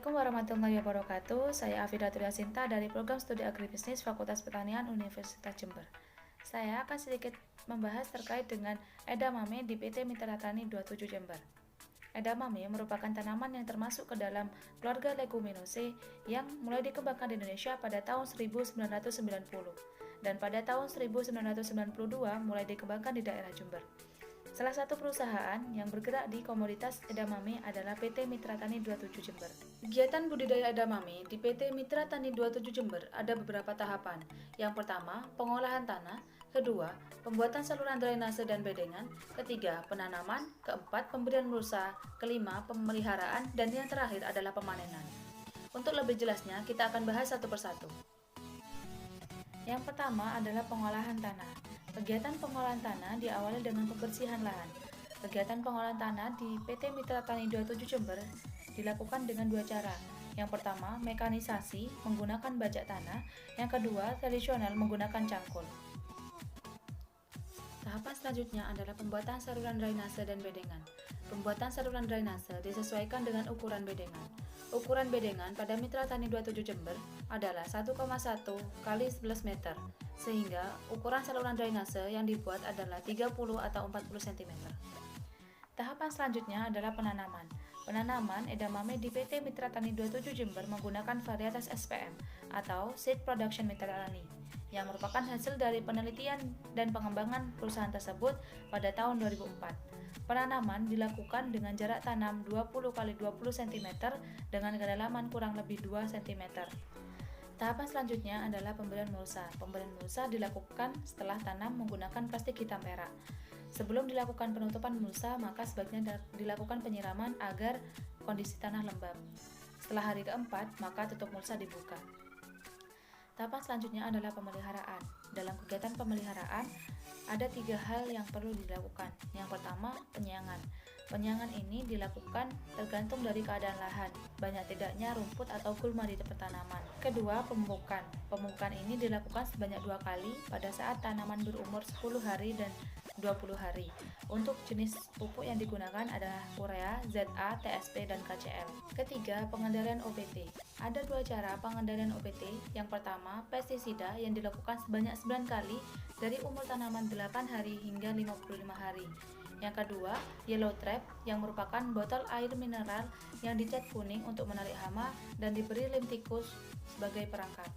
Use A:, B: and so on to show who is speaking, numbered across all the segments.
A: Assalamualaikum warahmatullahi wabarakatuh. Saya Afidatul Yasinta dari Program Studi Agribisnis Fakultas Pertanian Universitas Jember. Saya akan sedikit membahas terkait dengan edamame di PT Mitra Tani 27 Jember. Edamame merupakan tanaman yang termasuk ke dalam keluarga Leguminosae yang mulai dikembangkan di Indonesia pada tahun 1990 dan pada tahun 1992 mulai dikembangkan di daerah Jember. Salah satu perusahaan yang bergerak di komoditas edamame adalah PT Mitra Tani 27 Jember. Kegiatan budidaya edamame di PT Mitra Tani 27 Jember ada beberapa tahapan. Yang pertama, pengolahan tanah. Kedua, pembuatan saluran drainase dan bedengan. Ketiga, penanaman. Keempat, pemberian mulsa. Kelima, pemeliharaan. Dan yang terakhir adalah pemanenan. Untuk lebih jelasnya, kita akan bahas satu persatu. Yang pertama adalah pengolahan tanah. Kegiatan pengolahan tanah diawali dengan pembersihan lahan. Kegiatan pengolahan tanah di PT Mitra Tani 27 Jember dilakukan dengan dua cara. Yang pertama, mekanisasi menggunakan bajak tanah. Yang kedua, tradisional menggunakan cangkul. Tahapan selanjutnya adalah pembuatan saluran drainase dan bedengan. Pembuatan saluran drainase disesuaikan dengan ukuran bedengan. Ukuran bedengan pada Mitra Tani 27 Jember adalah 1,1 kali 11 meter, sehingga ukuran saluran drainase yang dibuat adalah 30 atau 40 cm. Tahapan selanjutnya adalah penanaman. Penanaman edamame di PT Mitra Tani 27 Jember menggunakan varietas SPM atau Seed Production Mitra Tani yang merupakan hasil dari penelitian dan pengembangan perusahaan tersebut pada tahun 2004. Penanaman dilakukan dengan jarak tanam 20 x 20 cm dengan kedalaman kurang lebih 2 cm. Tahapan selanjutnya adalah pemberian mulsa. Pemberian mulsa dilakukan setelah tanam menggunakan plastik hitam perak. Sebelum dilakukan penutupan mulsa, maka sebaiknya dilakukan penyiraman agar kondisi tanah lembab. Setelah hari keempat, maka tutup mulsa dibuka. Tahapan selanjutnya adalah pemeliharaan. Dalam kegiatan pemeliharaan, ada 3 hal yang perlu dilakukan. Yang pertama, penyiangan. Penyiangan ini dilakukan tergantung dari keadaan lahan, banyak tidaknya rumput atau gulma di tanaman. Kedua, pemupukan. Pemupukan ini dilakukan sebanyak 2 kali pada saat tanaman berumur 10 hari dan 20 hari. Untuk jenis pupuk yang digunakan adalah urea, ZA, TSP, dan KCL. Ketiga, pengendalian OPT. Ada 2 cara pengendalian OPT. Yang pertama, pestisida yang dilakukan sebanyak 9 kali dari umur tanaman 8 hari hingga 55 hari. Yang kedua, yellow trap yang merupakan botol air mineral yang dicat kuning untuk menarik hama dan diberi lem tikus sebagai perangkap.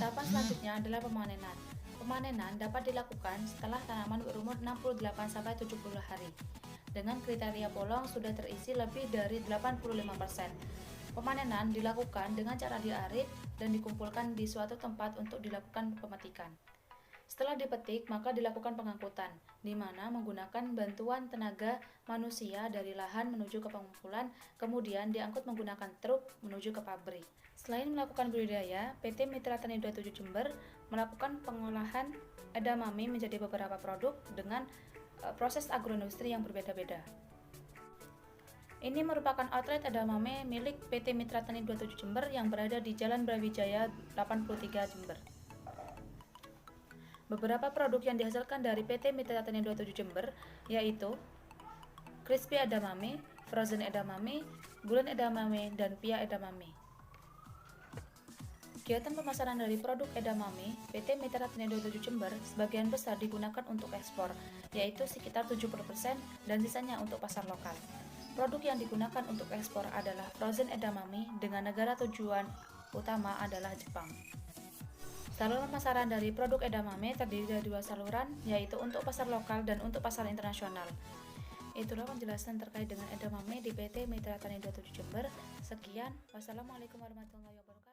A: Tahapan selanjutnya adalah pemanenan. Pemanenan dapat dilakukan setelah tanaman berumur 68-70 hari. Dengan kriteria bolong sudah terisi lebih dari 85%. Pemanenan dilakukan dengan cara diarit dan dikumpulkan di suatu tempat untuk dilakukan pemetikan. Setelah dipetik, maka dilakukan pengangkutan, di mana menggunakan bantuan tenaga manusia dari lahan menuju ke pengumpulan, kemudian diangkut menggunakan truk menuju ke pabrik. Selain melakukan budidaya, PT Mitra Tani 27 Jember melakukan pengolahan edamame menjadi beberapa produk dengan proses agroindustri yang berbeda-beda. Ini merupakan outlet edamame milik PT Mitra Tani 27 Jember yang berada di Jalan Brawijaya 83 Jember. Beberapa produk yang dihasilkan dari PT Mitra Tani 27 Jember yaitu crispy edamame, frozen edamame, bulan edamame, dan pia edamame. Kegiatan pemasaran dari produk edamame PT Mitra Tani 27 Jember sebagian besar digunakan untuk ekspor, yaitu sekitar 70% dan sisanya untuk pasar lokal. Produk yang digunakan untuk ekspor adalah frozen edamame dengan negara tujuan utama adalah Jepang. Saluran pemasaran dari produk edamame terdiri dari 2 saluran, yaitu untuk pasar lokal dan untuk pasar internasional. Itulah penjelasan terkait dengan edamame di PT Mitra Tani 27 Jember. Sekian, wassalamualaikum warahmatullahi wabarakatuh.